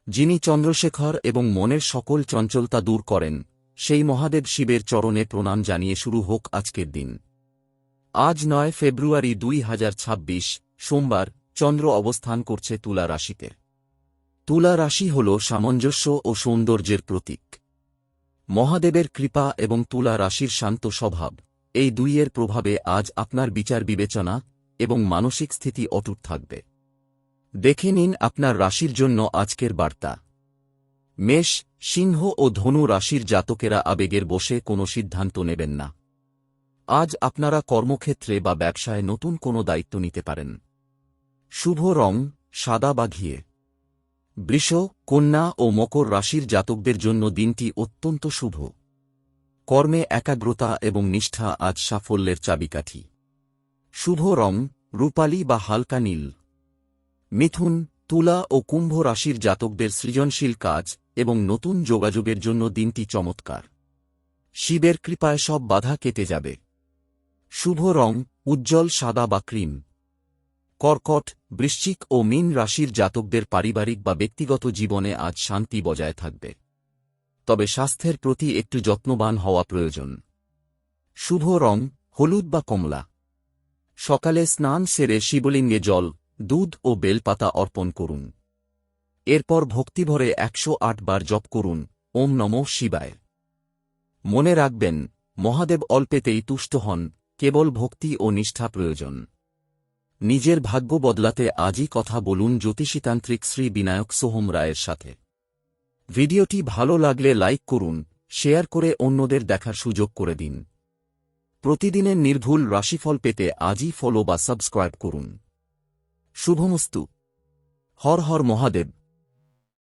যিনি চন্দ্রশেখর এবং মনের সকল চঞ্চলতা দূর করেন, সেই মহাদেব শিবের চরণে প্রণাম জানিয়ে শুরু হোক আজকের দিন। আজ ৯ ফেব্রুয়ারি ২০২৬, সোমবার। চন্দ্র অবস্থান করছে তুলা রাশিতে। তুলা রাশি হল সামঞ্জস্য ও সৌন্দর্যের প্রতীক। মহাদেবের কৃপা এবং তুলা রাশির শান্ত স্বভাব, এই দুইয়ের প্রভাবে আজ আপনার বিচার বিবেচনা এবং মানসিক স্থিতি অটুট থাকবে। দেখে নিন আপনার রাশির জন্য আজকের বার্তা। মেষ, সিংহ ও ধনু রাশির জাতকেরা আবেগের বশে কোনো সিদ্ধান্ত নেবেন না। আজ আপনারা কর্মক্ষেত্রে বা ব্যবসায় নতুন কোনো দায়িত্ব নিতে পারেন। শুভ রং সাদা বা ঘিয়ে। বৃষ, কন্যা ও মকর রাশির জাতকদের জন্য দিনটি অত্যন্ত শুভ। কর্মে একাগ্রতা এবং নিষ্ঠা আজ সাফল্যের চাবিকাঠি। শুভ রং রূপালী বা হালকা নীল। মিথুন, তুলা ও কুম্ভ রাশির জাতকদের সৃজনশীল কাজ এবং নতুন যোগাযোগের জন্য দিনটি চমৎকার। শিবের কৃপায় সব বাধা কেটে যাবে। শুভ রং উজ্জ্বল সাদা বা ক্রিম। কর্কট, বৃশ্চিক ও মীন রাশির জাতকদের পারিবারিক বা ব্যক্তিগত জীবনে আজ শান্তি বজায় থাকবে, তবে স্বাস্থ্যের প্রতি একটু যত্নবান হওয়া প্রয়োজন। শুভ রং হলুদ বা কমলা। সকালে স্নান সেরে শিবলিঙ্গে জল, দুধ ও বেলপাতা অর্পণ করুন। এরপর ভক্তিভরে ১০৮ বার জপ করুন, ওম নমঃ শিবায়। মনে রাখবেন, মহাদেব অল্পেতেই তুষ্ট হন, কেবল ভক্তি ও নিষ্ঠা প্রয়োজন। নিজের ভাগ্য বদলাতে আজই কথা বলুন জ্যোতিষীতান্ত্রিক শ্রী বিনায়ক সোহম রায়ের সাথে। ভিডিওটি ভালো লাগলে লাইক করুন, শেয়ার করে অন্যদের দেখার সুযোগ করে দিন। প্রতিদিনের নির্ভুল রাশিফল পেতে আজই ফলো বা সাবস্ক্রাইব করুন। শুভমস্তু। হর হর মহাদেব।